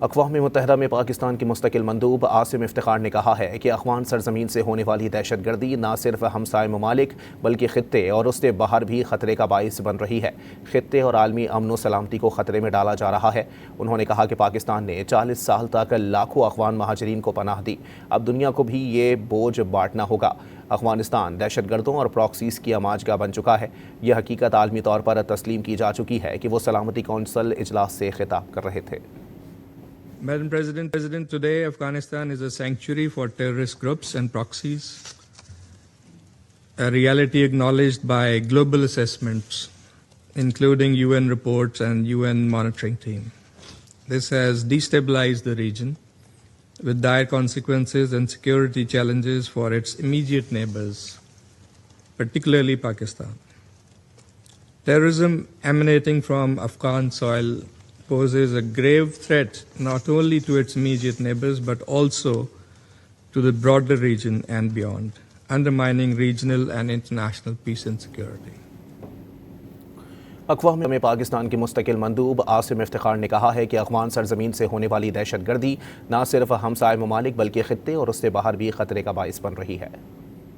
अक़वाम मुत्तहिदा में पाकिस्तान के मुस्तकिल मंदूब आसिम इफ्तिखार ने कहा है कि अफ़गान सरजमीन से होने वाली दहशत गर्दी न सिर्फ हमसाय ममालिक बल्कि ख़ित्ते और उससे बाहर भी ख़तरे का बाइस बन रही है। ख़ित्ते और आलमी अमन व सलामती को ख़तरे में डाला जा रहा है। उन्होंने कहा कि पाकिस्तान ने 40 साल तक लाखों अफ़गान महाजरीन को पनाह दी, अब दुनिया को भी ये बोझ बांटना होगा। अफ़गानिस्तान दहशत गर्दों और प्रॉक्सीज़ की आमाजगाह बन चुका है। यह हकीकत आलमी तौर पर तस्लीम की जा चुकी है कि वो सलामती कौंसल इजलास से खिताब कर रहे थे। Madam President, today Afghanistan is a sanctuary for terrorist groups and proxies, a reality acknowledged by global assessments, including UN reports and UN monitoring team. This has destabilized the region with dire consequences and security challenges for its immediate neighbors, particularly Pakistan. Terrorism emanating from Afghan soil poses a grave threat not only to its immediate neighbors but also to the broader region and beyond, undermining regional and international peace and security. अक़वाम में पाकिस्तान के मुस्तकिल मंदूब आसिम इफ्तिखार ने कहा है कि अफ़गान सरजमीन से होने वाली दहशत गर्दी न सिर्फ हमसाय ममालिक बल्कि ख़ित्ते और उससे बाहर भी ख़तरे का बाइस बन रही है।